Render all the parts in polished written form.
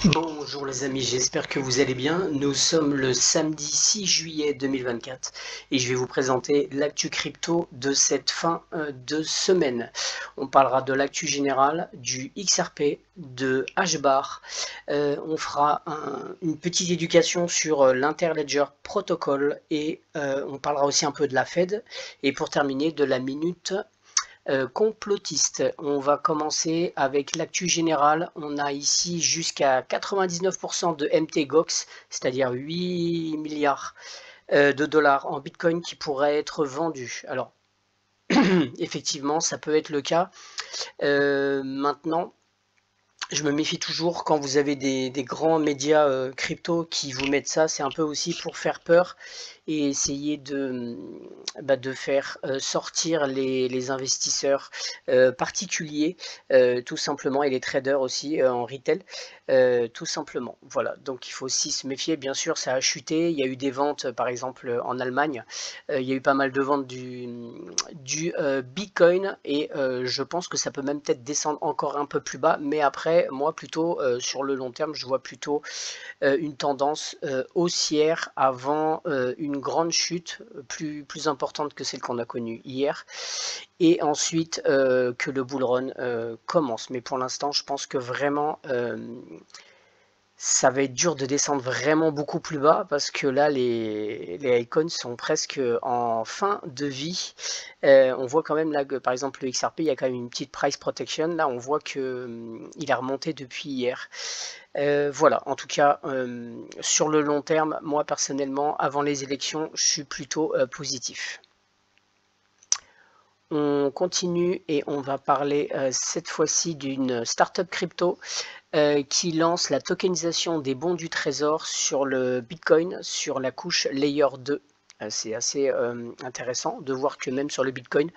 Bonjour les amis, j'espère que vous allez bien. Nous sommes le samedi 6 juillet 2024 et je vais vous présenter l'actu crypto de cette fin de semaine. On parlera de l'actu générale, du XRP, de HBAR. On fera une petite éducation sur l'Interledger Protocol et on parlera aussi un peu de la Fed. Et pour terminer, de la minute complotiste. On va commencer avec l'actu générale. On a ici jusqu'à 99% de MTGOX, c'est-à-dire 8 milliards de dollars en Bitcoin qui pourraient être vendus. Alors, effectivement, ça peut être le cas. Maintenant, je me méfie toujours quand vous avez des grands médias crypto qui vous mettent ça, c'est un peu aussi pour faire peur et essayer de faire sortir les investisseurs particuliers, tout simplement, et les traders aussi en retail, tout simplement. Voilà, donc il faut aussi se méfier. Bien sûr, ça a chuté. Il y a eu des ventes, par exemple, en Allemagne. Il y a eu pas mal de ventes du Bitcoin et je pense que ça peut même peut-être descendre encore un peu plus bas. Mais après, moi, plutôt sur le long terme, je vois plutôt une tendance haussière avant une grande chute plus importante que celle qu'on a connue hier et ensuite que le bull run commence. Mais pour l'instant, je pense que vraiment ça va être dur de descendre vraiment beaucoup plus bas parce que là, les icônes sont presque en fin de vie. On voit quand même là que, par exemple, le XRP, il y a quand même une petite price protection. Là, on voit que il a remonté depuis hier. Voilà, en tout cas, sur le long terme, moi personnellement, avant les élections, je suis plutôt positif. On continue et on va parler cette fois-ci d'une startup crypto qui lance la tokenisation des bons du trésor sur le Bitcoin, sur la couche Layer 2. C'est assez intéressant de voir que même sur le Bitcoin,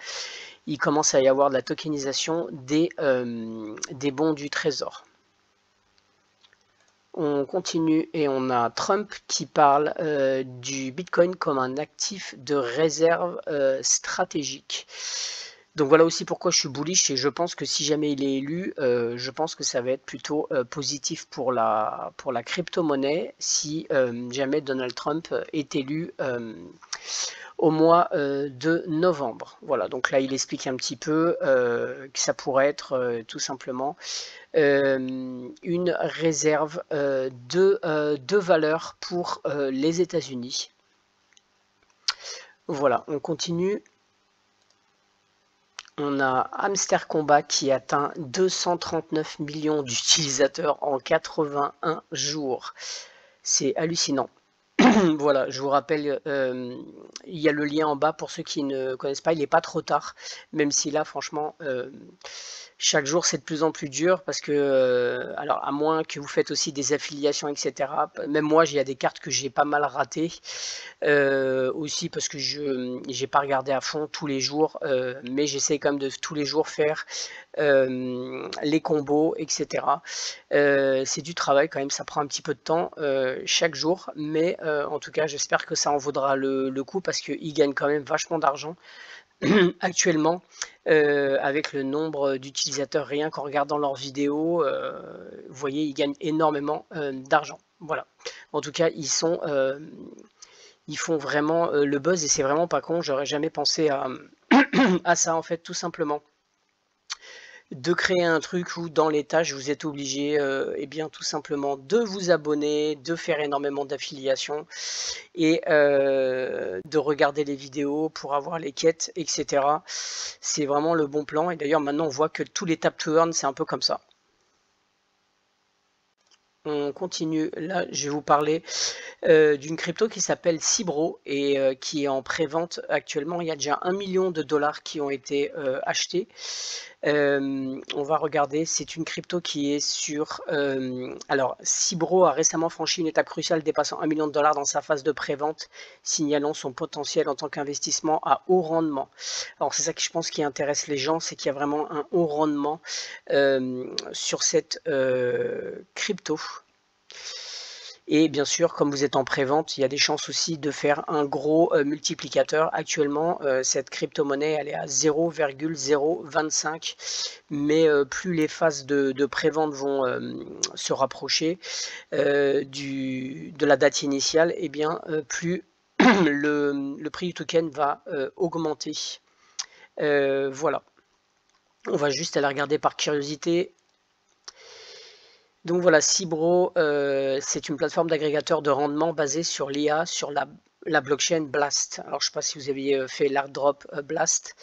il commence à y avoir de la tokenisation des bons du trésor. On continue et on a Trump qui parle du Bitcoin comme un actif de réserve stratégique. Donc voilà aussi pourquoi je suis bullish et je pense que si jamais il est élu, je pense que ça va être plutôt positif pour la crypto-monnaie si jamais Donald Trump est élu au mois de novembre. Voilà, donc là il explique un petit peu que ça pourrait être tout simplement une réserve de valeur pour les États-Unis. Voilà, on continue. On a Hamster Combat qui atteint 239 millions d'utilisateurs en 81 jours. C'est hallucinant. Voilà, je vous rappelle, il y a le lien en bas pour ceux qui ne connaissent pas. Il n'est pas trop tard, même si là, franchement, chaque jour c'est de plus en plus dur parce que, alors à moins que vous faites aussi des affiliations, etc. Même moi, il y a des cartes que j'ai pas mal ratées aussi parce que je n'ai pas regardé à fond tous les jours, mais j'essaie quand même de tous les jours faire les combos, etc. C'est du travail quand même, ça prend un petit peu de temps chaque jour, mais en tout cas j'espère que ça en vaudra le coup parce qu'ils gagnent quand même vachement d'argent actuellement avec le nombre d'utilisateurs rien qu'en regardant leurs vidéos, vous voyez ils gagnent énormément d'argent. Voilà. En tout cas ils font vraiment le buzz et c'est vraiment pas con, j'aurais jamais pensé à ça en fait tout simplement de créer un truc où dans les tâches vous êtes obligé eh bien tout simplement de vous abonner, de faire énormément d'affiliations et de regarder les vidéos pour avoir les quêtes, etc. C'est vraiment le bon plan et d'ailleurs maintenant on voit que tous les tap to earn c'est un peu comme ça. On continue, là je vais vous parler d'une crypto qui s'appelle Cibro et qui est en pré-vente actuellement. Il y a déjà 1 million de dollars qui ont été achetés. On va regarder, c'est une crypto qui est sur... alors, Cibro a récemment franchi une étape cruciale dépassant 1 million de dollars dans sa phase de pré-vente, signalant son potentiel en tant qu'investissement à haut rendement. Alors, c'est ça que je pense qui intéresse les gens, c'est qu'il y a vraiment un haut rendement sur cette crypto. Et bien sûr, comme vous êtes en pré-vente, il y a des chances aussi de faire un gros multiplicateur. Actuellement, cette crypto-monnaie, elle est à 0,025, mais plus les phases de pré-vente vont se rapprocher de la date initiale, et bien plus le prix du token va augmenter. Voilà. On va juste aller regarder par curiosité. Donc voilà, Cybro, c'est une plateforme d'agrégateur de rendement basée sur l'IA, sur la blockchain Blast. Alors je ne sais pas si vous aviez fait l'airdrop Blast,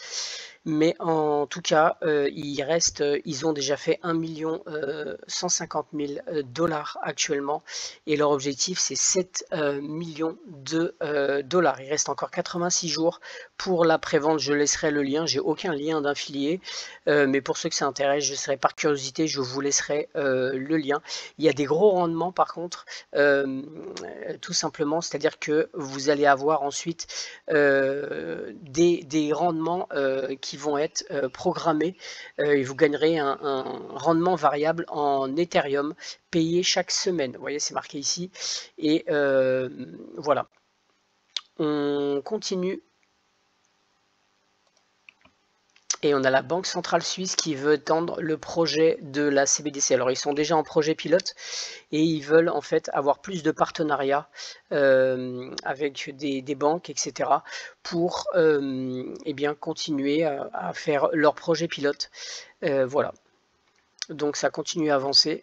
mais en tout cas, ils ont déjà fait 1 150 000 dollars actuellement, et leur objectif c'est 7 millions de dollars. Il reste encore 86 jours pour la prévente. Je laisserai le lien, j'ai aucun lien d'affilié, mais pour ceux que ça intéresse, je serai par curiosité, je vous laisserai le lien. Il y a des gros rendements par contre, tout simplement, c'est-à-dire que vous allez avoir ensuite des rendements qui vont être programmés, et vous gagnerez un rendement variable en Ethereum payé chaque semaine. Vous voyez, c'est marqué ici. Et voilà. On continue. Et on a la Banque Centrale Suisse qui veut étendre le projet de la CBDC. Alors ils sont déjà en projet pilote et ils veulent en fait avoir plus de partenariats avec des banques, etc. pour eh bien, continuer à faire leur projet pilote. Voilà. Donc ça continue à avancer.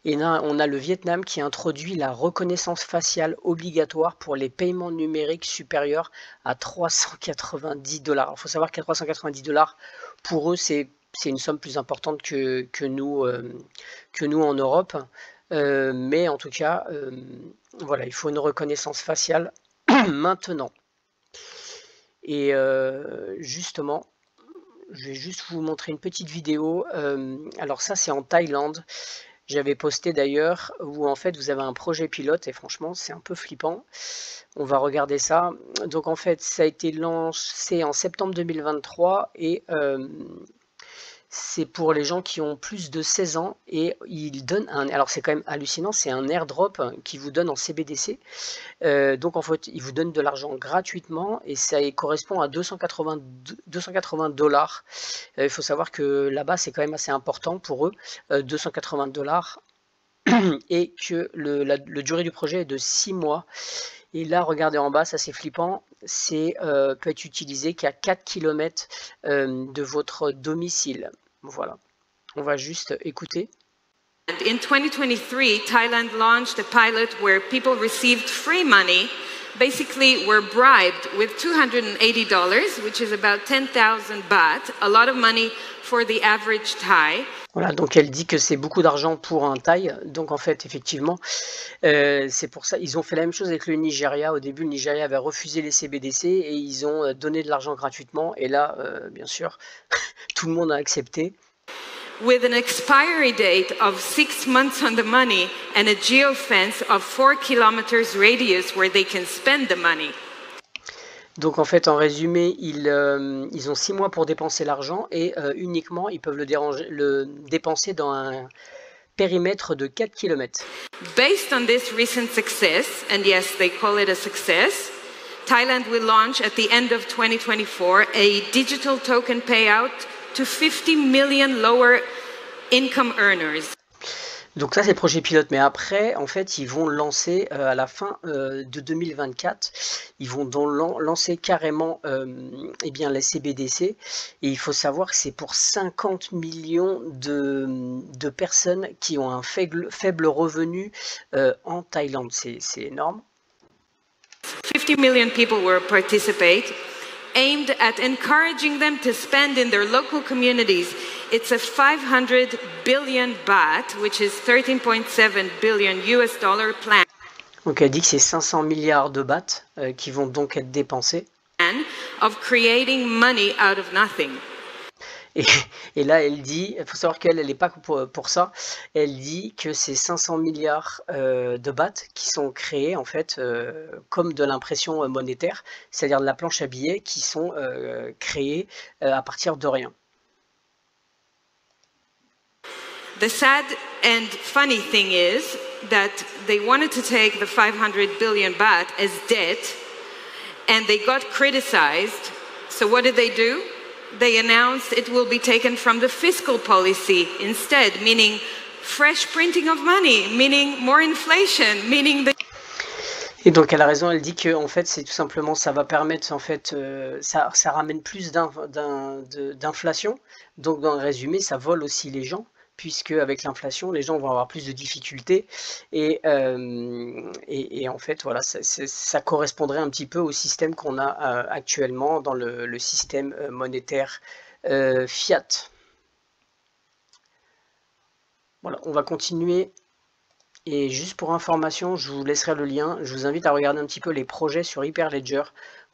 Et là, on a le Vietnam qui introduit la reconnaissance faciale obligatoire pour les paiements numériques supérieurs à 390 dollars. Il faut savoir qu'à 390 dollars, pour eux, c'est une somme plus importante que nous en Europe. Mais en tout cas, voilà, il faut une reconnaissance faciale maintenant. Et justement, je vais juste vous montrer une petite vidéo. Alors ça, c'est en Thaïlande. J'avais posté d'ailleurs où en fait vous avez un projet pilote et franchement c'est un peu flippant. On va regarder ça. Donc en fait ça a été lancé en septembre 2023 et c'est pour les gens qui ont plus de 16 ans et il donne un... Alors c'est quand même hallucinant, c'est un airdrop qui vous donne en CBDC. Donc en fait il vous donne de l'argent gratuitement et ça correspond à 280 dollars. Il faut savoir que là-bas c'est quand même assez important pour eux, 280 dollars, et que le durée du projet est de 6 mois. Et là, regardez en bas, ça c'est flippant, c'est peut être utilisé qu'à 4 km de votre domicile. Voilà, on va juste écouter. In 2023, Thailand launched a pilot where people received free money, basically were bribed with $280, which is about 10,000 baht, a lot of money for the average Thai. Voilà, donc elle dit que c'est beaucoup d'argent pour un Thaï. Donc en fait, effectivement, c'est pour ça. Ils ont fait la même chose avec le Nigeria. Au début, le Nigeria avait refusé les CBDC et ils ont donné de l'argent gratuitement. Et là, bien sûr, tout le monde a accepté. With an expiry date of 6 months on the money and a geofence of 4 kilometers radius where they can spend the money. Donc en fait, en résumé, ils ont 6 mois pour dépenser l'argent et uniquement, ils peuvent le dépenser dans un périmètre de 4 km. Based on this recent success, and yes, they call it a success, Thailand will launch at the end of 2024 a digital token payout to 50 million lower income earners. Donc ça c'est le projet pilote, mais après en fait ils vont lancer à la fin de 2024, ils vont donc lancer carrément eh bien, les CBDC, et il faut savoir que c'est pour 50 millions de personnes qui ont un faible revenu en Thaïlande, c'est énorme. 50 million people will participate, aimed at encouraging them to spend in their local communities. It's a 500 billion baht, which is 13.7 billion US dollar plan. Donc elle dit que c'est 500 milliards de bahts qui vont donc être dépensés. Of creating money out of nothing. Et là, elle dit, il faut savoir qu'elle n'est pas pour ça, elle dit que c'est 500 milliards de bahts qui sont créés en fait comme de l'impression monétaire, c'est-à-dire de la planche à billets qui sont créés à partir de rien. The sad and funny thing is, that they wanted to take the 500 billion baht as debt, and they got criticized. So what did they do? They announced it will be taken from the fiscal policy instead, meaning fresh printing of money, meaning more inflation, meaning the... Et donc elle a raison, elle dit que en fait c'est tout simplement, ça va permettre en fait, ça ramène plus d'inflation, donc dans le résumé ça vole aussi les gens, puisque avec l'inflation les gens vont avoir plus de difficultés et en fait voilà, ça correspondrait un petit peu au système qu'on a actuellement dans le système monétaire fiat. Voilà, on va continuer. Et juste pour information, je vous laisserai le lien. Je vous invite à regarder un petit peu les projets sur Hyperledger.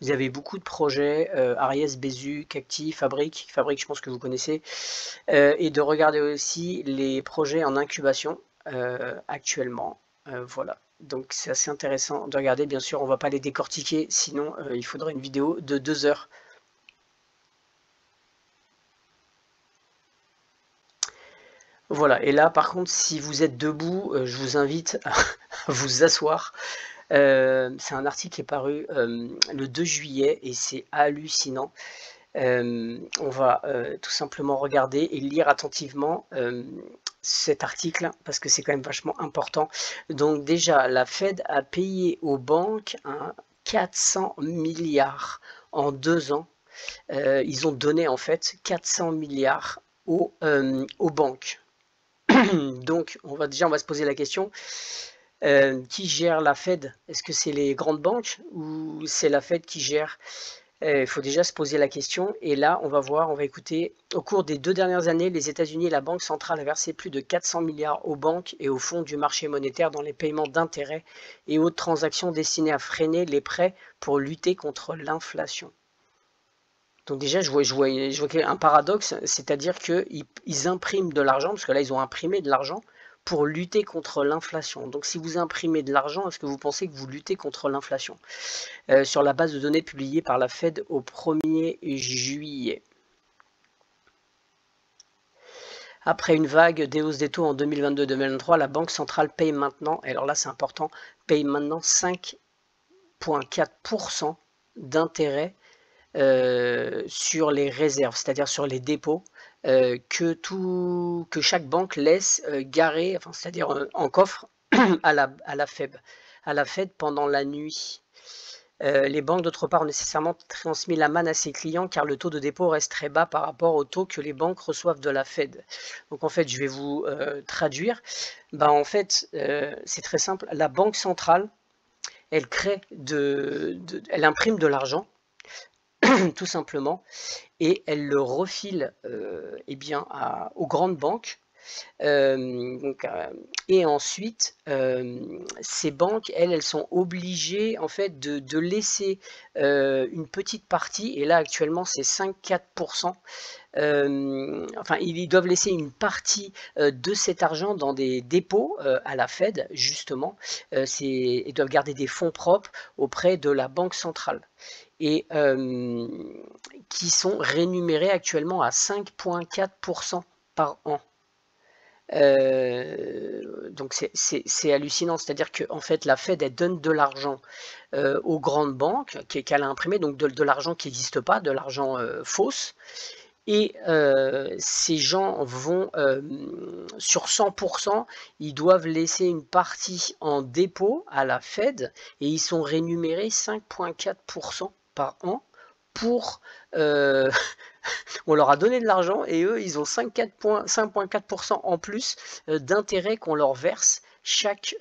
Vous avez beaucoup de projets, Aries, Besu, Cacti, Fabric, je pense que vous connaissez. Et de regarder aussi les projets en incubation actuellement. Voilà, donc c'est assez intéressant de regarder. Bien sûr, on ne va pas les décortiquer, sinon il faudrait une vidéo de 2 heures. Voilà, et là par contre si vous êtes debout, je vous invite à vous asseoir. C'est un article qui est paru le 2 juillet et c'est hallucinant. On va tout simplement regarder et lire attentivement cet article parce que c'est quand même vachement important. Donc déjà, la Fed a payé aux banques 400 milliards en 2 ans. Ils ont donné en fait 400 milliards aux banques. Donc, on va se poser la question, qui gère la Fed? Est-ce que c'est les grandes banques ou c'est la Fed qui gère? Il faut déjà se poser la question. Et là, on va écouter. Au cours des 2 dernières années, les États-Unis et la Banque centrale a versé plus de 400 milliards aux banques et aux fonds du marché monétaire dans les paiements d'intérêts et autres transactions destinées à freiner les prêts pour lutter contre l'inflation. Donc déjà, je vois un paradoxe, c'est-à-dire qu'ils impriment de l'argent, parce que là, ils ont imprimé de l'argent pour lutter contre l'inflation. Donc si vous imprimez de l'argent, est-ce que vous pensez que vous luttez contre l'inflation? Sur la base de données publiée par la Fed au 1er juillet. Après une vague des hausses des taux en 2022-2023, la Banque centrale paye maintenant, et alors là c'est important, paye maintenant 5,4% d'intérêt sur les réserves, c'est-à-dire sur les dépôts que chaque banque laisse garer, enfin, c'est-à-dire en coffre à la Fed pendant la nuit. Les banques d'autre part ont nécessairement transmis la manne à ses clients car le taux de dépôt reste très bas par rapport au taux que les banques reçoivent de la Fed. Donc en fait, je vais vous traduire. En fait, c'est très simple. La Banque centrale, elle elle imprime de l'argent tout simplement, et elle le refile aux grandes banques. Et ensuite, ces banques, elles sont obligées en fait de laisser une petite partie, et là actuellement c'est 5-4%. Enfin, ils doivent laisser une partie de cet argent dans des dépôts à la Fed, justement. Ils doivent garder des fonds propres auprès de la Banque centrale et qui sont rémunérés actuellement à 5,4% par an. Donc c'est hallucinant, c'est-à-dire que en fait la Fed elle donne de l'argent aux grandes banques qu'elle a imprimé, donc de l'argent qui n'existe pas, de l'argent fausse. Et ces gens vont, sur 100%, ils doivent laisser une partie en dépôt à la Fed et ils sont rémunérés 5,4% par an pour... on leur a donné de l'argent et eux, ils ont 5,4% en plus d'intérêt qu'on leur verse chaque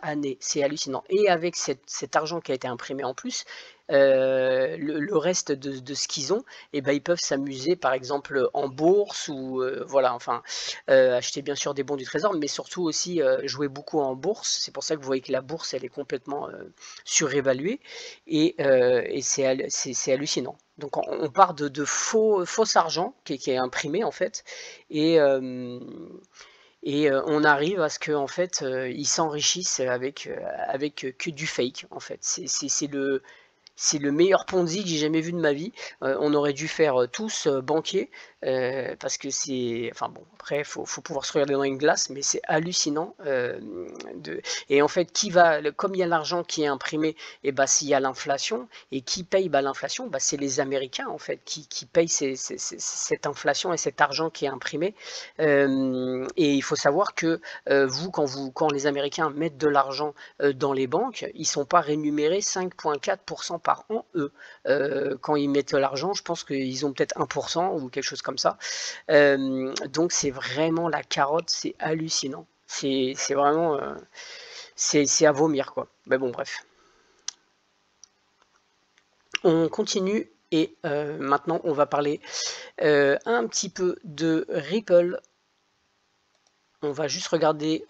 année. C'est hallucinant. Et avec cet argent qui a été imprimé en plus, le reste de ce qu'ils ont, ils peuvent s'amuser par exemple en bourse ou voilà, enfin acheter bien sûr des bons du trésor, mais surtout aussi jouer beaucoup en bourse. C'est pour ça que vous voyez que la bourse elle est complètement surévaluée et c'est hallucinant. Donc on part de faux argent qui est imprimé en fait et on arrive à ce que en fait ils s'enrichissent avec que du fake en fait. C'est le meilleur Ponzi que j'ai jamais vu de ma vie. On aurait dû faire tous banquiers parce que c'est, enfin bon, après faut pouvoir se regarder dans une glace, mais c'est hallucinant. Et en fait, comme il y a l'argent qui est imprimé, et bah s'il y a l'inflation, et qui paye l'inflation, bah, c'est les Américains en fait qui payent cette inflation et cet argent qui est imprimé. Et il faut savoir que quand les Américains mettent de l'argent dans les banques, ils sont pas rémunérés 5,4% par an, eux. Quand ils mettent l'argent, je pense qu'ils ont peut-être 1% ou quelque chose comme ça. Donc c'est vraiment la carotte, c'est hallucinant. C'est vraiment... c'est à vomir, quoi. Mais bon, bref. On continue et maintenant on va parler un petit peu de Ripple. On va juste regarder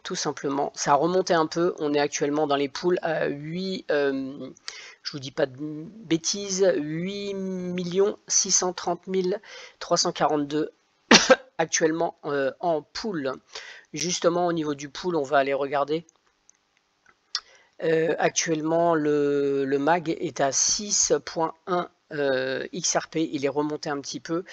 tout simplement. Ça a remonté un peu. On est actuellement dans les poules à 8, je vous dis pas de bêtises, 8 630 342 actuellement en pool. Justement, au niveau du pool, on va aller regarder. Actuellement, le MAG est à 6,1 XRP, il est remonté un petit peu.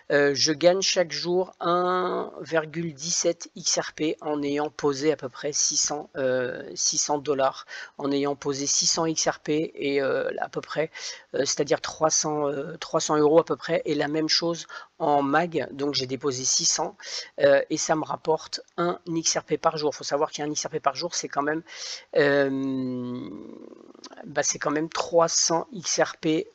Je gagne chaque jour 1,17 XRP en ayant posé à peu près 600 $, en ayant posé 600 XRP et à peu près, c'est-à-dire 300 € à peu près, et la même chose en MAG, donc j'ai déposé 600 et ça me rapporte 1 XRP par jour. Il faut savoir qu'un XRP par jour, c'est quand même c'est quand même 300 XRP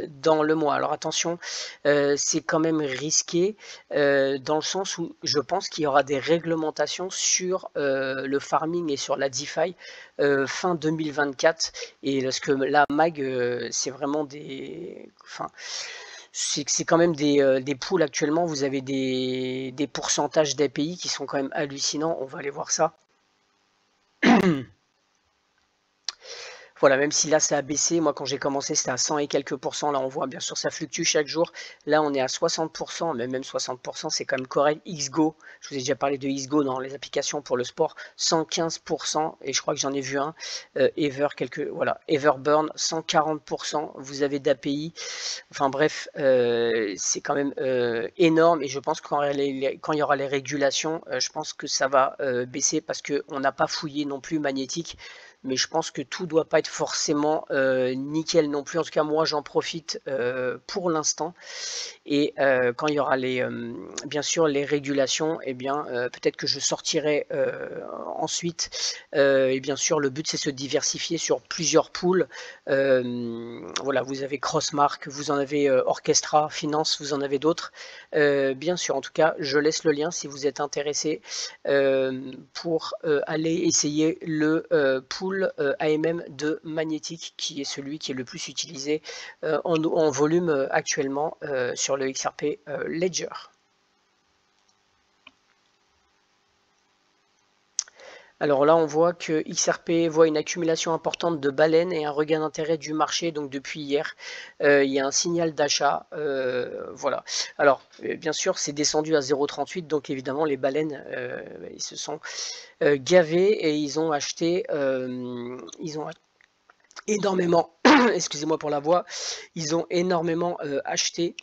dans le mois. Alors attention, c'est quand même risqué dans le sens où je pense qu'il y aura des réglementations sur le farming et sur la DeFi fin 2024. Et parce que la MAG, c'est vraiment des... Enfin, c'est quand même des pools actuellement. Vous avez des pourcentages d'API qui sont quand même hallucinants. On va aller voir ça. Voilà, même si là ça a baissé, moi quand j'ai commencé c'était à 100 et quelques %, là on voit bien sûr ça fluctue chaque jour, là on est à 60%, mais même 60% c'est quand même correct. XGO, je vous ai déjà parlé de XGO dans les applications pour le sport, 115%, et je crois que j'en ai vu un, Everburn 140%, vous avez d'API, enfin bref, c'est quand même énorme, et je pense que quand il y aura les régulations, je pense que ça va baisser parce qu'on n'a pas fouillé non plus Magnétique. Mais je pense que tout doit pas être forcément nickel non plus. En tout cas, moi, j'en profite pour l'instant. Et quand il y aura bien sûr les régulations, eh bien, peut-être que je sortirai ensuite. Et bien sûr, le but, c'est se diversifier sur plusieurs pools. Voilà, vous avez Crossmark, vous en avez Orchestra, Finance, vous en avez d'autres. Bien sûr, en tout cas, je laisse le lien si vous êtes intéressé pour aller essayer le pool AMM de Magnétique, qui est celui qui est le plus utilisé en volume actuellement sur le XRP Ledger. Alors là, on voit que XRP voit une accumulation importante de baleines et un regain d'intérêt du marché. Donc depuis hier, il y a un signal d'achat. Voilà. Alors, bien sûr, c'est descendu à 0,38. Donc évidemment, les baleines, ils se sont gavés et ils ont acheté énormément. Excusez-moi pour la voix. Ils ont énormément acheté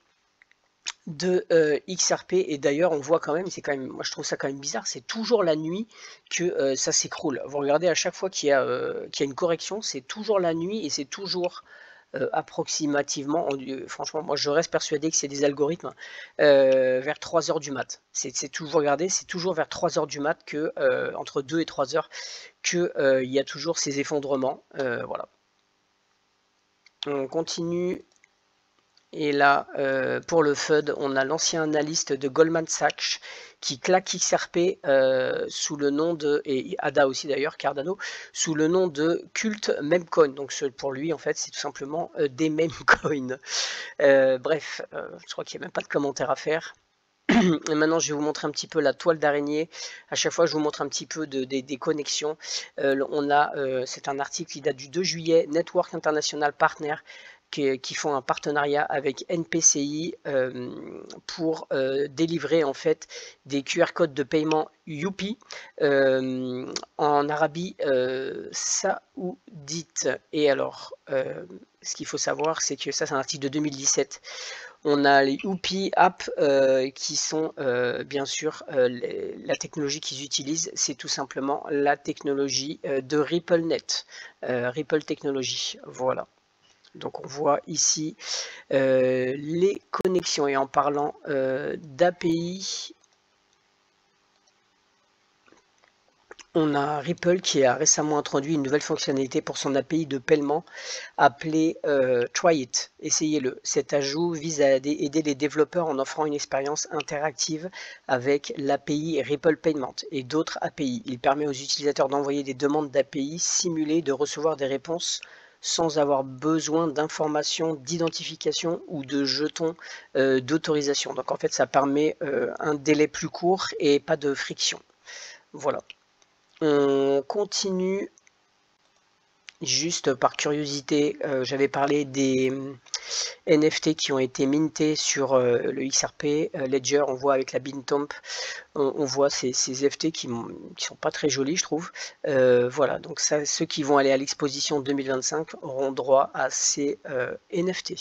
de XRP, et d'ailleurs on voit quand même, c'est quand même, moi je trouve ça quand même bizarre, c'est toujours la nuit que ça s'écroule. Vous regardez à chaque fois qu'il y a une correction, c'est toujours la nuit et c'est toujours approximativement, franchement moi je reste persuadé que c'est des algorithmes vers 3 h du mat. C'est toujours, regardez, c'est toujours vers 3 h du mat que entre 2 et 3 h que il y a toujours ces effondrements. Voilà. On continue. Et là, pour le FUD, on a l'ancien analyste de Goldman Sachs qui claque XRP sous le nom de, et ADA aussi d'ailleurs, Cardano, sous le nom de Cult Memecoin. Donc pour lui, en fait, c'est tout simplement des memecoins. Bref, je crois qu'il n'y a même pas de commentaire à faire. Et maintenant, je vais vous montrer un petit peu la toile d'araignée. À chaque fois, je vous montre un petit peu des connexions. C'est un article qui date du 2 juillet, Network International Partner, qui font un partenariat avec NPCI pour délivrer en fait des QR codes de paiement Youpi en Arabie Saoudite. Et alors, ce qu'il faut savoir, c'est que ça, c'est un article de 2017. On a les Whoopee App qui sont bien sûr la technologie qu'ils utilisent, c'est tout simplement la technologie de RippleNet, Ripple Technology, voilà. Donc on voit ici les connexions, et en parlant d'API, on a Ripple qui a récemment introduit une nouvelle fonctionnalité pour son API de paiement appelée Try It, essayez-le. Cet ajout vise à aider les développeurs en offrant une expérience interactive avec l'API Ripple Payment et d'autres API. Il permet aux utilisateurs d'envoyer des demandes d'API simulées, de recevoir des réponses sans avoir besoin d'informations d'identification ou de jetons d'autorisation. Donc en fait, ça permet un délai plus court et pas de friction. Voilà. On continue, juste par curiosité, j'avais parlé des NFT qui ont été mintés sur le XRP Ledger. On voit avec la Bintomp, on voit ces NFT qui sont pas très jolis, je trouve. Voilà, donc ça, ceux qui vont aller à l'exposition 2025 auront droit à ces NFT.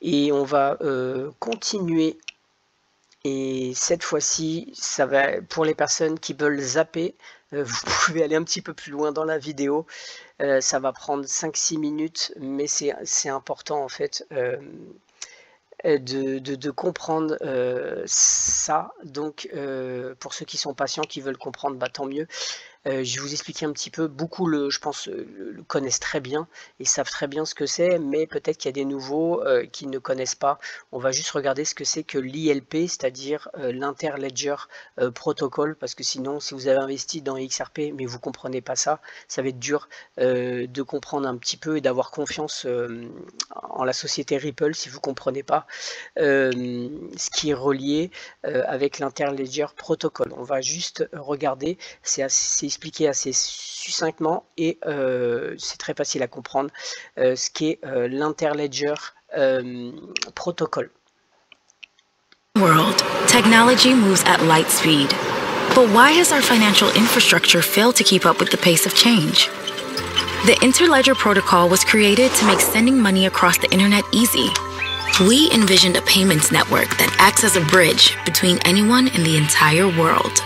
Et on va continuer. Et cette fois-ci, ça va pour les personnes qui veulent zapper. Vous pouvez aller un petit peu plus loin dans la vidéo. Ça va prendre 5-6 minutes, mais c'est important en fait de comprendre ça. Donc pour ceux qui sont patients, qui veulent comprendre, bah, tant mieux. Je vais vous expliquer un petit peu. Beaucoup, je pense, le connaissent très bien et savent très bien ce que c'est, mais peut-être qu'il y a des nouveaux qui ne connaissent pas. On va juste regarder ce que c'est que l'ILP, c'est-à-dire l'Interledger Protocol, parce que sinon, si vous avez investi dans XRP, mais vous ne comprenez pas ça, ça va être dur de comprendre un petit peu et d'avoir confiance en la société Ripple si vous ne comprenez pas ce qui est relié avec l'Interledger Protocol. On va juste regarder, c'est expliqué assez succinctement et c'est très facile à comprendre ce qu'est l'Interledger Protocol. World, technology moves at light speed. But why has our financial infrastructure failed to keep up with the pace of change? The Interledger Protocol was created to make sending money across the internet easy. We envisioned a payments network that acts as a bridge between anyone in the entire world.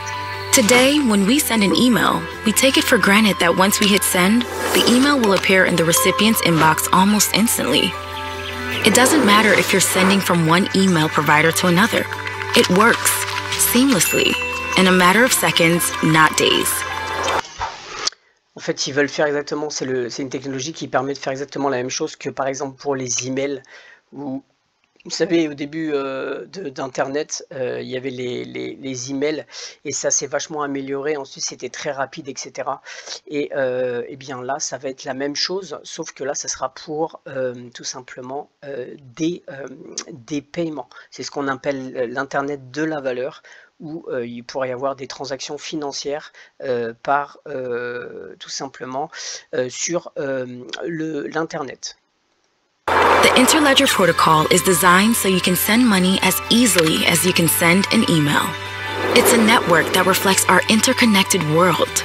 Today, when we send an email, we take it for granted that once we hit send, the email will appear in the recipient's inbox almost instantly. It doesn't matter if you're sending from one email provider to another. It works seamlessly in a matter of seconds, not days. En fait, ils veulent faire exactement, c'est une technologie qui permet de faire exactement la même chose que par exemple pour les emails où vous savez, au début d'Internet, il y avait les emails et ça s'est vachement amélioré. Ensuite, c'était très rapide, etc. Et bien là, ça va être la même chose, sauf que là, ça sera pour tout simplement des paiements. C'est ce qu'on appelle l'Internet de la valeur, où il pourrait y avoir des transactions financières par tout simplement sur l'Internet. The Interledger Protocol is designed so you can send money as easily as you can send an email. It's a network that reflects our interconnected world,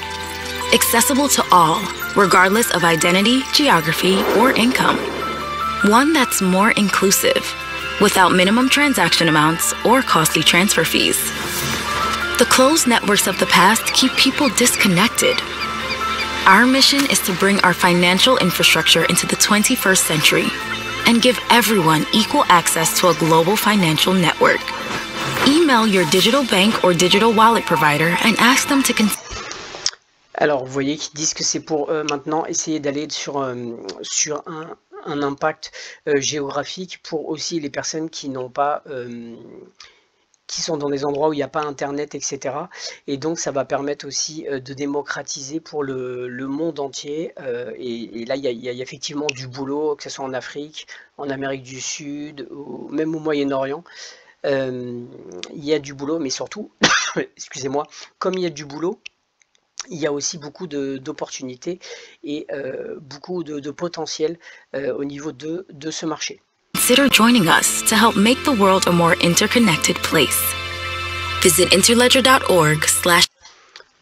accessible to all, regardless of identity, geography, or income. One that's more inclusive, without minimum transaction amounts or costly transfer fees. The closed networks of the past keep people disconnected. Our mission is to bring our financial infrastructure into the 21st century and give everyone equal access to a global financial network. Email your digital bank or digital wallet provider and ask them to Alors, vous voyez qu'ils disent que c'est pour maintenant essayer d'aller sur un impact géographique pour aussi les personnes qui n'ont pas qui sont dans des endroits où il n'y a pas internet, etc. Et donc ça va permettre aussi de démocratiser pour le monde entier. Et là, il y a effectivement du boulot, que ce soit en Afrique, en Amérique du Sud, ou même au Moyen-Orient. Il y a du boulot, mais surtout, excusez-moi, comme il y a du boulot, il y a aussi beaucoup d'opportunités et beaucoup de potentiel au niveau de ce marché. Consider joining us to help make the world a more interconnected place. Visit interledger.org/.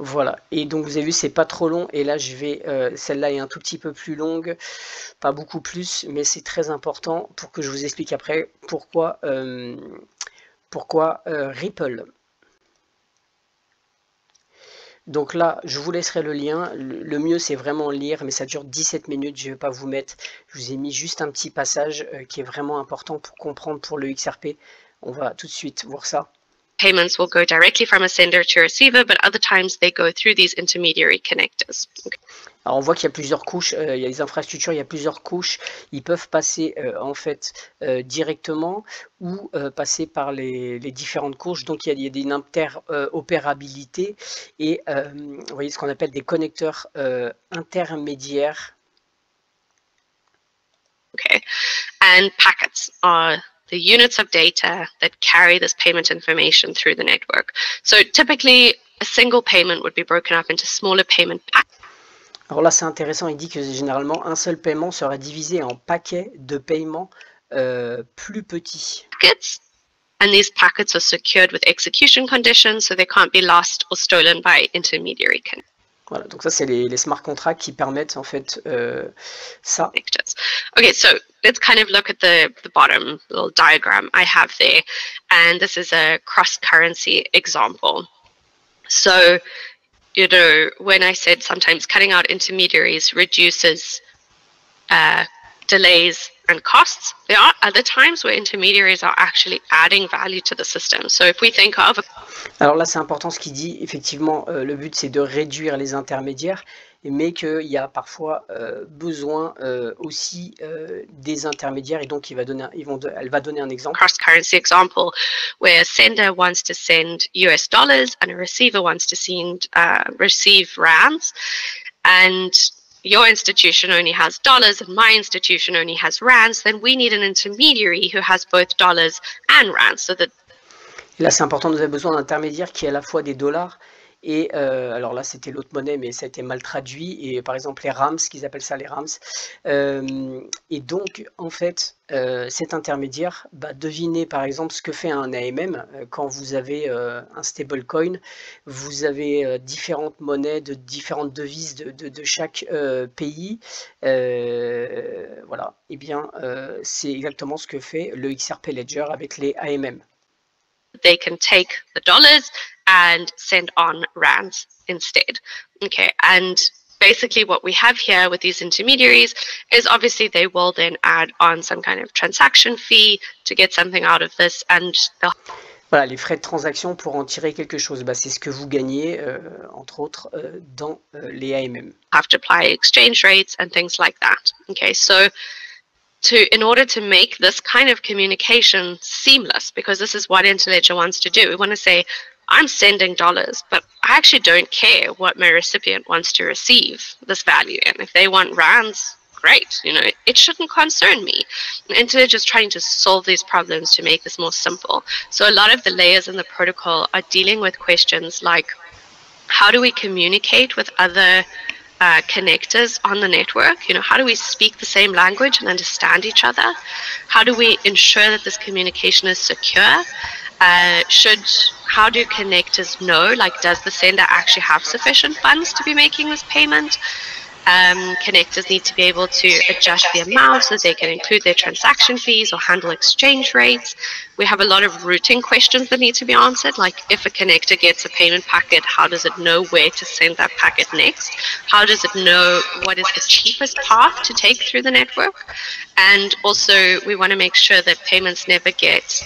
Voilà, et donc vous avez vu, c'est pas trop long, et là je vais, celle-là est un tout petit peu plus longue, pas beaucoup plus, mais c'est très important pour que je vous explique après pourquoi Ripple. Donc là, je vous laisserai le lien. Le mieux, c'est vraiment lire, mais ça dure 17 minutes. Je ne vais pas vous mettre. Je vous ai mis juste un petit passage qui est vraiment important pour comprendre pour le XRP. On va tout de suite voir ça. Payments will go directly from a sender to a receiver, but other times they go through these intermediary connectors. Okay. Alors on voit qu'il y a plusieurs couches, il y a les infrastructures, il y a plusieurs couches. Ils peuvent passer en fait directement ou passer par les différentes couches. Donc il y a une interopérabilité et vous voyez ce qu'on appelle des connecteurs intermédiaires. Okay, and packets are the units of data that carry this payment information through the network. So typically, a single payment would be broken up into smaller payment packets. Alors là, c'est intéressant, il dit que généralement, un seul paiement sera divisé en paquets de paiements plus petits. And these packets are secured with execution conditions, so they can't be lost or stolen by intermediary. Voilà, donc ça, c'est les smart contracts qui permettent en fait ça. Okay, so let's kind of look at the bottom little diagram I have there. And this is a cross-currency example. So, you know, when I said sometimes cutting out intermediaries reduces delays and costs, there are other times where intermediaries are actually adding value to the system. So if we think of... Alors là, c'est important ce qu'il dit. Effectivement, le but, c'est de réduire les intermédiaires, mais qu'il y a parfois besoin aussi des intermédiaires. Et donc, elle va donner un exemple. Cross-currency example, where a sender wants to send US dollars and a receiver wants to receive rands. And your institution only has dollars and my institution only has rands, then we need an intermediary who has both dollars and rands. So that... Là, c'est important, nous avons besoin d'un intermédiaire qui est à la fois des dollars et, alors là, c'était l'autre monnaie, mais ça a été mal traduit, et par exemple les rams, qu'ils appellent ça les rams. Et donc, en fait, cet intermédiaire, devinez par exemple ce que fait un AMM quand vous avez un stablecoin, vous avez différentes monnaies de différentes devises de chaque pays. Voilà, et bien, c'est exactement ce que fait le XRP Ledger avec les AMM. They can take the dollars and send on rands instead. Okay, and basically what we have here with these intermediaries is obviously they will then add on some kind of transaction fee to get something out of this, and voilà, les frais de transaction pour en tirer quelque chose. C'est ce que vous gagnez, entre autres, dans les AMM. Have to apply exchange rates and things like that. Okay, so in order to make this kind of communication seamless, because this is what Interledger wants to do, we want to say, I'm sending dollars, but I actually don't care what my recipient wants to receive this value in. If they want rands, great, you know, it shouldn't concern me. Interledger is trying to solve these problems to make this more simple. So a lot of the layers in the protocol are dealing with questions like, how do we communicate with other connectors on the network? You know, how do we speak the same language and understand each other? How do we ensure that this communication is secure? How do connectors know, like, does the sender actually have sufficient funds to be making this payment? Connectors need to be able to adjust the amount so that they can include their transaction fees or handle exchange rates. We have a lot of routing questions that need to be answered, like if a connector gets a payment packet, how does it know where to send that packet next? How does it know what is the cheapest path to take through the network? And also, we want to make sure that payments never get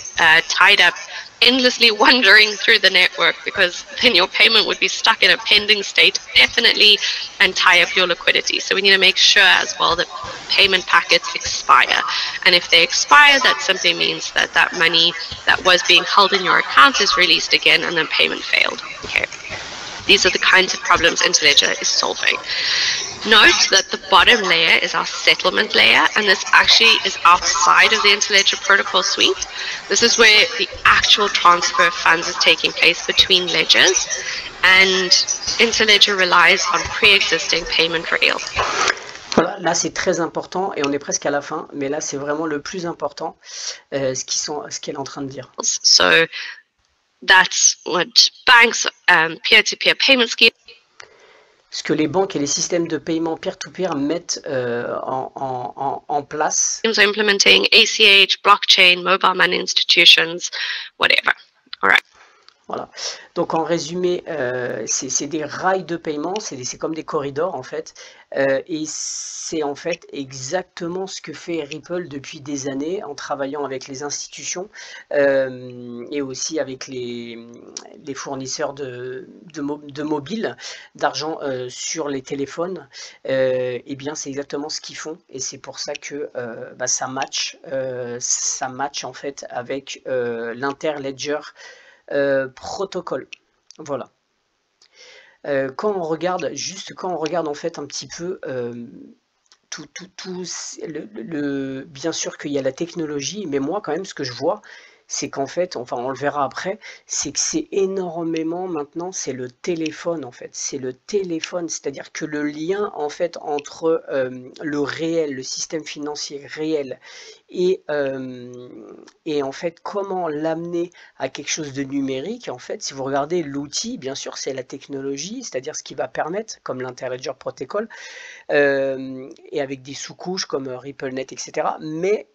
tied up endlessly wandering through the network, because then your payment would be stuck in a pending state definitely and tie up your liquidity. So we need to make sure as well that payment packets expire, and if they expire, that simply means that that money that was being held in your account is released again and then payment failed. Okay, these are the kinds of problems Interledger is solving. Note that the bottom layer is our settlement layer, and this actually is outside of the Interledger protocol suite. This is where the actual transfer of funds is taking place between ledgers, and Interledger relies on pre-existing payment rails. Voilà, là c'est très important et on est presque à la fin, mais là c'est vraiment le plus important, ce qu'elle est en train de dire. So that's what banks, peer-to-peer payment schemes ce que les banques et les systèmes de paiement peer-to-peer mettent en place. Implementing ACH, blockchain, mobile money institutions, whatever. All right. Voilà. Donc en résumé, c'est des rails de paiement, c'est comme des corridors en fait, et c'est en fait exactement ce que fait Ripple depuis des années en travaillant avec les institutions et aussi avec les fournisseurs de mobiles, d'argent sur les téléphones. Et bien c'est exactement ce qu'ils font et c'est pour ça que ça match en fait avec l'Interledger protocole. Voilà. Quand on regarde en fait un petit peu bien sûr qu'il y a la technologie, mais moi quand même ce que je vois, c'est qu'en fait, enfin on le verra après, c'est que c'est énormément maintenant, c'est le téléphone en fait, c'est le téléphone, c'est-à-dire que le lien en fait entre le réel, le système financier réel et en fait comment l'amener à quelque chose de numérique, en fait si vous regardez l'outil, bien sûr c'est la technologie, c'est-à-dire ce qui va permettre, comme l'Interledger Protocol, et avec des sous-couches comme RippleNet, etc. Mais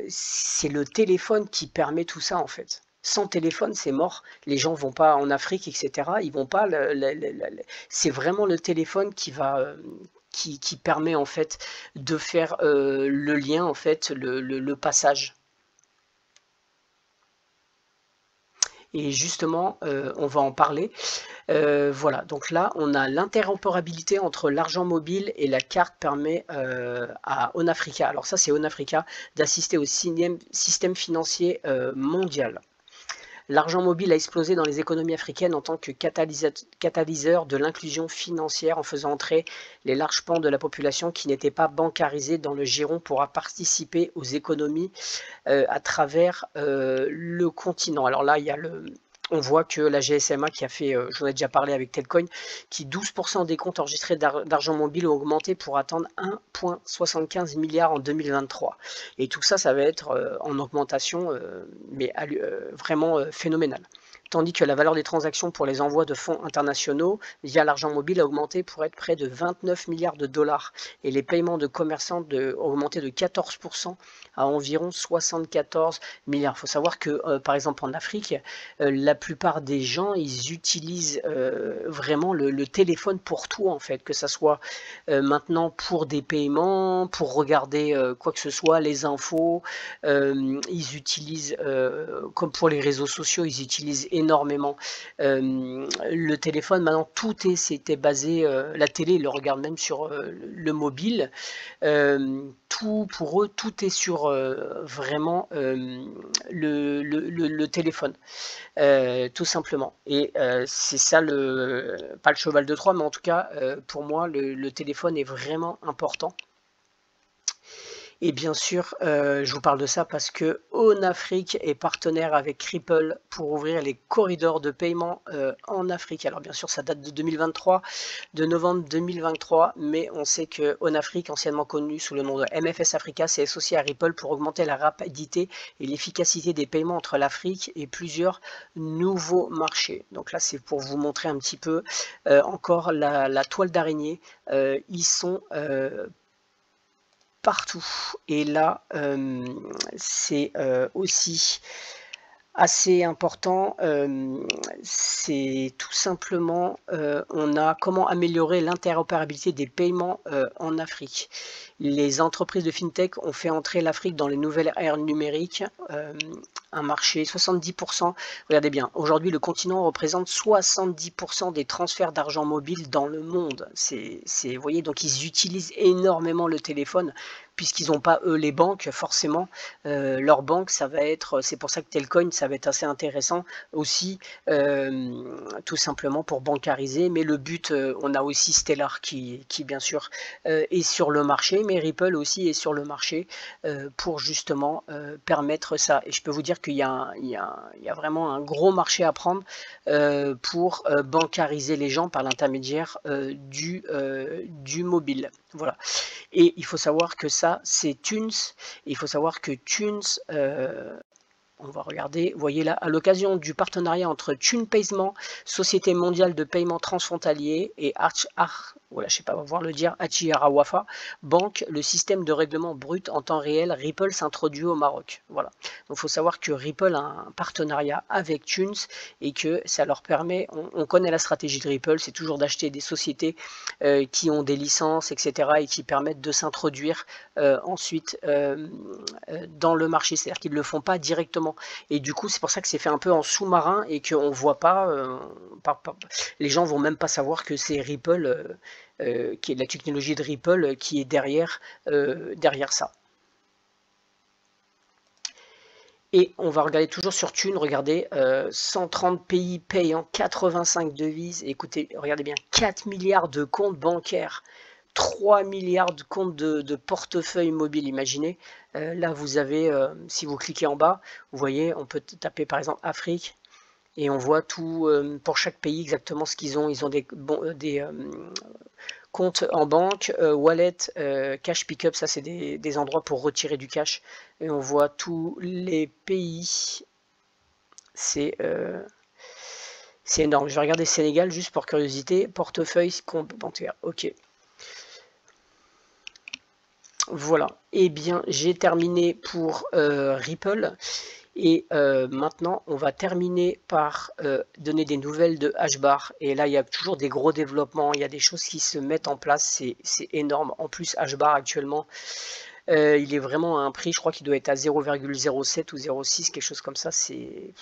c'est le téléphone qui permet tout ça en fait. Sans téléphone, c'est mort. Les gens vont pas en Afrique, etc. Ils vont pas. C'est vraiment le téléphone qui va, qui permet en fait de faire le lien, en fait, le passage. Et justement, on va en parler. Voilà, donc là, on a l'interopérabilité entre l'argent mobile et la carte permet à OnAfrica, alors ça c'est OnAfrica, d'assister au système financier mondial. L'argent mobile a explosé dans les économies africaines en tant que catalyseur de l'inclusion financière en faisant entrer les larges pans de la population qui n'étaient pas bancarisés dans le giron pour participer aux économies à travers le continent. Alors là, il y a on voit que la GSMA qui a fait, j'en ai déjà parlé avec Telcoin, qui 12% des comptes enregistrés d'argent mobile ont augmenté pour atteindre 1,75 milliard en 2023. Et tout ça, ça va être en augmentation, mais vraiment phénoménale. Tandis que la valeur des transactions pour les envois de fonds internationaux via l'argent mobile a augmenté pour être près de 29 milliards de dollars et les paiements de commerçants ont augmenté de 14% à environ 74 milliards. Il faut savoir que par exemple en Afrique, la plupart des gens ils utilisent vraiment le téléphone pour tout en fait, que ça soit maintenant pour des paiements, pour regarder quoi que ce soit, les infos, ils utilisent comme pour les réseaux sociaux, ils utilisent énormément le téléphone. Maintenant tout c'était basé, la télé ils le regardent même sur le mobile, tout pour eux tout est sur vraiment le téléphone, tout simplement. Et c'est ça pas le cheval de Troie, mais en tout cas pour moi le téléphone est vraiment important. Et bien sûr, je vous parle de ça parce que OnAfrique est partenaire avec Ripple pour ouvrir les corridors de paiement en Afrique. Alors bien sûr, ça date de 2023, de novembre 2023, mais on sait que OnAfrique, anciennement connu sous le nom de MFS Africa, s'est associé à Ripple pour augmenter la rapidité et l'efficacité des paiements entre l'Afrique et plusieurs nouveaux marchés. Donc là, c'est pour vous montrer un petit peu encore la toile d'araignée. Ils sont partout. Et là, c'est aussi assez important, c'est tout simplement, on a comment améliorer l'interopérabilité des paiements en Afrique. Les entreprises de FinTech ont fait entrer l'Afrique dans les nouvelles ères numériques, un marché 70%, regardez bien, aujourd'hui le continent représente 70% des transferts d'argent mobile dans le monde. Vous voyez, donc ils utilisent énormément le téléphone, puisqu'ils n'ont pas eux les banques, forcément, leur banque, ça va être, c'est pour ça que Telcoin, ça va être assez intéressant aussi, tout simplement pour bancariser, mais le but, on a aussi Stellar qui bien sûr est sur le marché, mais Ripple aussi est sur le marché pour justement permettre ça. Et je peux vous dire qu'il y a vraiment un gros marché à prendre pour bancariser les gens par l'intermédiaire du mobile. Voilà. Et il faut savoir que ça, c'est Thunes. Il faut savoir que Thunes, on va regarder, vous voyez là, à l'occasion du partenariat entre TunePayment, Société mondiale de paiement transfrontalier, et voilà, je sais pas, on va voir le dire, Wafa Banque, le système de règlement brut en temps réel Ripple s'introduit au Maroc. Voilà. Donc il faut savoir que Ripple a un partenariat avec Tunes et que ça leur permet, on connaît la stratégie de Ripple, c'est toujours d'acheter des sociétés qui ont des licences, etc. et qui permettent de s'introduire ensuite dans le marché, c'est-à-dire qu'ils ne le font pas directement. Et du coup, c'est pour ça que c'est fait un peu en sous-marin et qu'on ne voit pas, les gens vont même pas savoir que c'est Ripple, qui est la technologie de Ripple qui est derrière ça. Et on va regarder toujours sur Thune, regardez, 130 pays payant 85 devises. Écoutez, regardez bien, 4 milliards de comptes bancaires, 3 milliards de comptes de portefeuille mobile, imaginez. Là, vous avez, si vous cliquez en bas, vous voyez, on peut taper par exemple Afrique, et on voit tout, pour chaque pays, exactement ce qu'ils ont. Ils ont des compte en banque, wallet, cash pickup, ça c'est des endroits pour retirer du cash. Et on voit tous les pays. C'est énorme. Je vais regarder Sénégal juste pour curiosité. Portefeuille, compte bancaire. Ok. Voilà. Eh bien, j'ai terminé pour Ripple. Et maintenant, on va terminer par donner des nouvelles de HBAR. Et là, il y a toujours des gros développements, il y a des choses qui se mettent en place, c'est énorme. En plus, HBAR actuellement, il est vraiment à un prix, je crois qu'il doit être à 0,07 ou 0,6, quelque chose comme ça. C'est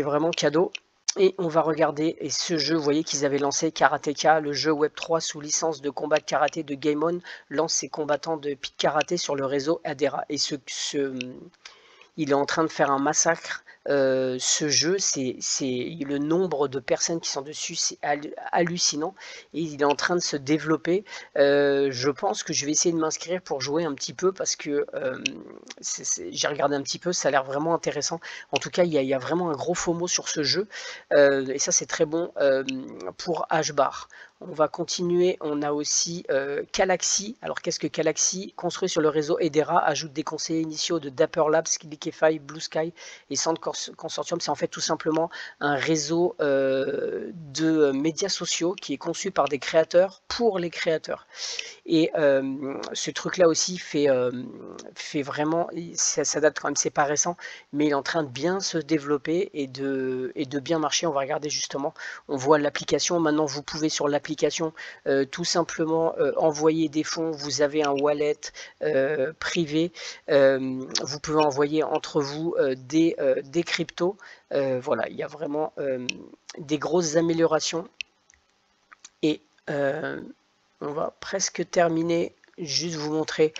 vraiment cadeau. Et on va regarder, et ce jeu, vous voyez qu'ils avaient lancé Karateka, le jeu Web3 sous licence de combat de karaté de Game On, lance ses combattants de Pit Karaté sur le réseau Adera. Et il est en train de faire un massacre. Ce jeu, c'est le nombre de personnes qui sont dessus, c'est hallucinant. Et il est en train de se développer. Je pense que je vais essayer de m'inscrire pour jouer un petit peu parce que j'ai regardé un petit peu, ça a l'air vraiment intéressant. En tout cas, il y a vraiment un gros FOMO sur ce jeu. Et ça, c'est très bon pour HBAR. On va continuer, on a aussi Calaxy. Alors qu'est-ce que Calaxy? Construit sur le réseau Hedera, ajoute des conseillers initiaux de Dapper Labs, Liquify, Blue Sky et Sand Consortium. C'est en fait tout simplement un réseau de médias sociaux qui est conçu par des créateurs pour les créateurs. Et ce truc-là aussi fait vraiment, ça date quand même, c'est pas récent, mais il est en train de bien se développer et de bien marcher. On va regarder justement, on voit l'application. Maintenant, vous pouvez sur l'application tout simplement envoyer des fonds. Vous avez un wallet privé. Vous pouvez envoyer entre vous des cryptos. Voilà, il y a vraiment des grosses améliorations. Et on va presque terminer, juste vous montrer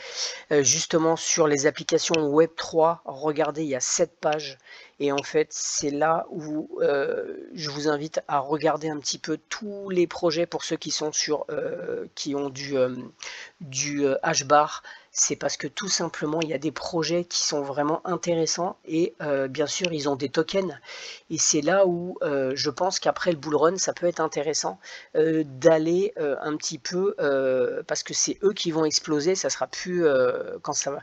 justement sur les applications Web3. Regardez, il y a 7 pages et en fait c'est là où je vous invite à regarder un petit peu tous les projets pour ceux qui sont qui ont du HBAR. C'est parce que tout simplement il y a des projets qui sont vraiment intéressants et bien sûr ils ont des tokens et c'est là où je pense qu'après le bull run ça peut être intéressant d'aller un petit peu parce que c'est eux qui vont exploser, ça sera plus quand ça va,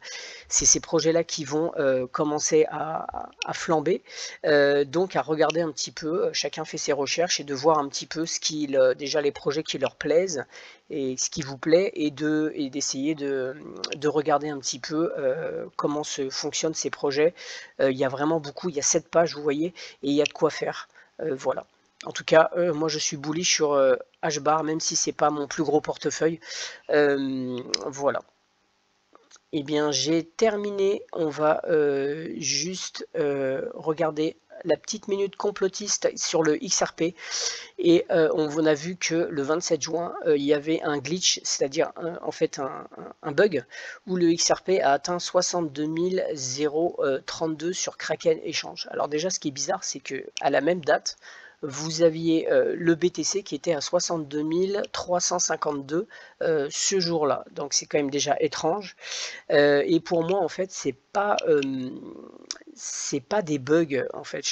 c'est ces projets là qui vont commencer à flamber, donc à regarder un petit peu, chacun fait ses recherches et de voir un petit peu déjà les projets qui leur plaisent et ce qui vous plaît et d'essayer de regarder un petit peu comment fonctionnent ces projets. Il y a vraiment beaucoup, il y a 7 pages vous voyez et il y a de quoi faire. Voilà. En tout cas, moi je suis bullish sur HBAR même si c'est pas mon plus gros portefeuille. Voilà. Eh bien j'ai terminé, on va juste regarder la petite minute complotiste sur le XRP et on a vu que le 27 juin il y avait un glitch, c'est-à-dire en fait un bug où le XRP a atteint 62 032 sur Kraken Exchange. Alors déjà ce qui est bizarre c'est que à la même date vous aviez le BTC qui était à 62 352 ce jour-là. Donc c'est quand même déjà étrange. Et pour moi, en fait, c'est pas des bugs. En fait,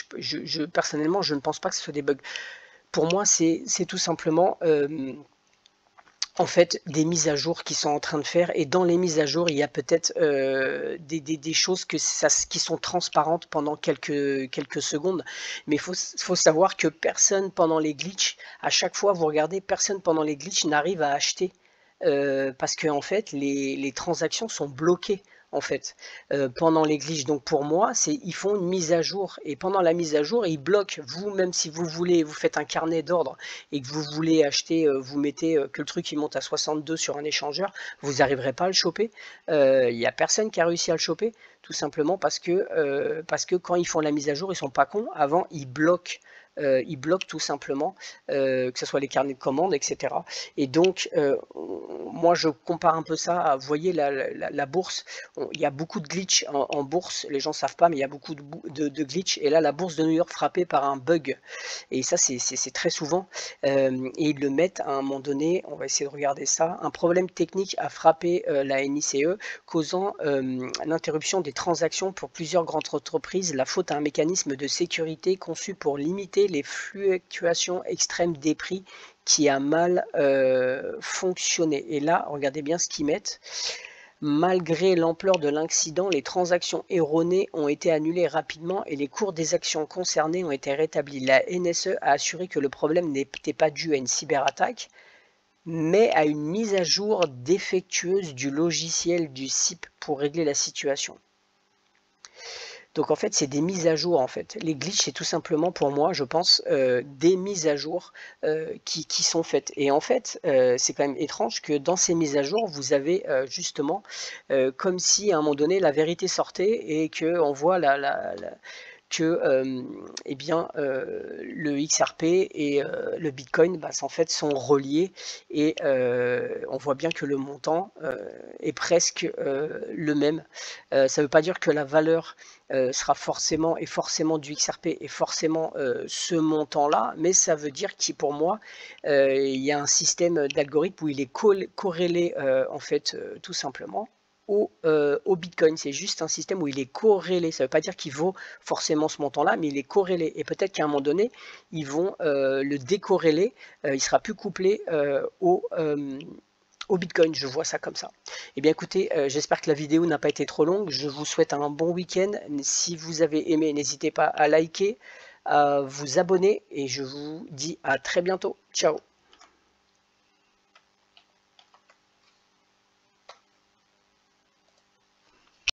personnellement, je ne pense pas que ce soit des bugs. Pour moi, c'est tout simplement en fait des mises à jour qui sont en train de faire, et dans les mises à jour il y a peut-être des choses qui sont transparentes pendant quelques secondes, mais il faut savoir que personne pendant les glitches, à chaque fois vous regardez, personne pendant les glitches n'arrive à acheter parce que en fait les transactions sont bloquées en fait pendant les glitches. Donc pour moi ils font une mise à jour, et pendant la mise à jour ils bloquent. Vous, même si vous voulez, vous faites un carnet d'ordre et que vous voulez acheter, vous mettez que le truc il monte à 62 sur un échangeur, vous n'arriverez pas à le choper. Il n'y a personne qui a réussi à le choper, tout simplement parce que quand ils font la mise à jour, ils sont pas cons, avant ils bloquent. Ils bloquent tout simplement, que ce soit les carnets de commandes, etc. Et donc, moi, je compare un peu ça à, vous voyez, la bourse. Il y a beaucoup de glitch en bourse, les gens ne savent pas, mais il y a beaucoup de glitch. Et là, la bourse de New York frappée par un bug. Et ça, c'est très souvent. Et ils le mettent à un moment donné, on va essayer de regarder ça. Un problème technique a frappé la NICE, causant l'interruption des transactions pour plusieurs grandes entreprises. La faute à un mécanisme de sécurité conçu pour limiter les fluctuations extrêmes des prix qui a mal fonctionné. Et là, regardez bien ce qu'ils mettent. Malgré l'ampleur de l'incident, les transactions erronées ont été annulées rapidement et les cours des actions concernées ont été rétablis. La NSE a assuré que le problème n'était pas dû à une cyberattaque, mais à une mise à jour défectueuse du logiciel du SIP pour régler la situation. Donc en fait, c'est des mises à jour en fait. Les glitches, c'est tout simplement pour moi, je pense, des mises à jour qui sont faites. Et en fait, c'est quand même étrange que dans ces mises à jour, vous avez justement comme si à un moment donné la vérité sortait et qu'on voit que eh bien, le XRP et le Bitcoin en fait, sont reliés, et on voit bien que le montant est presque le même. Ça ne veut pas dire que la valeur sera forcément du XRP et forcément ce montant-là, mais ça veut dire que pour moi, il y a un système d'algorithme où il est corrélé en fait tout simplement au Bitcoin. C'est juste un système où il est corrélé. Ça ne veut pas dire qu'il vaut forcément ce montant-là, mais il est corrélé. Et peut-être qu'à un moment donné, ils vont le décorréler. Il sera plus couplé au Bitcoin. Je vois ça comme ça. Eh bien écoutez, j'espère que la vidéo n'a pas été trop longue. Je vous souhaite un bon week-end. Si vous avez aimé, n'hésitez pas à liker, à vous abonner, et je vous dis à très bientôt. Ciao.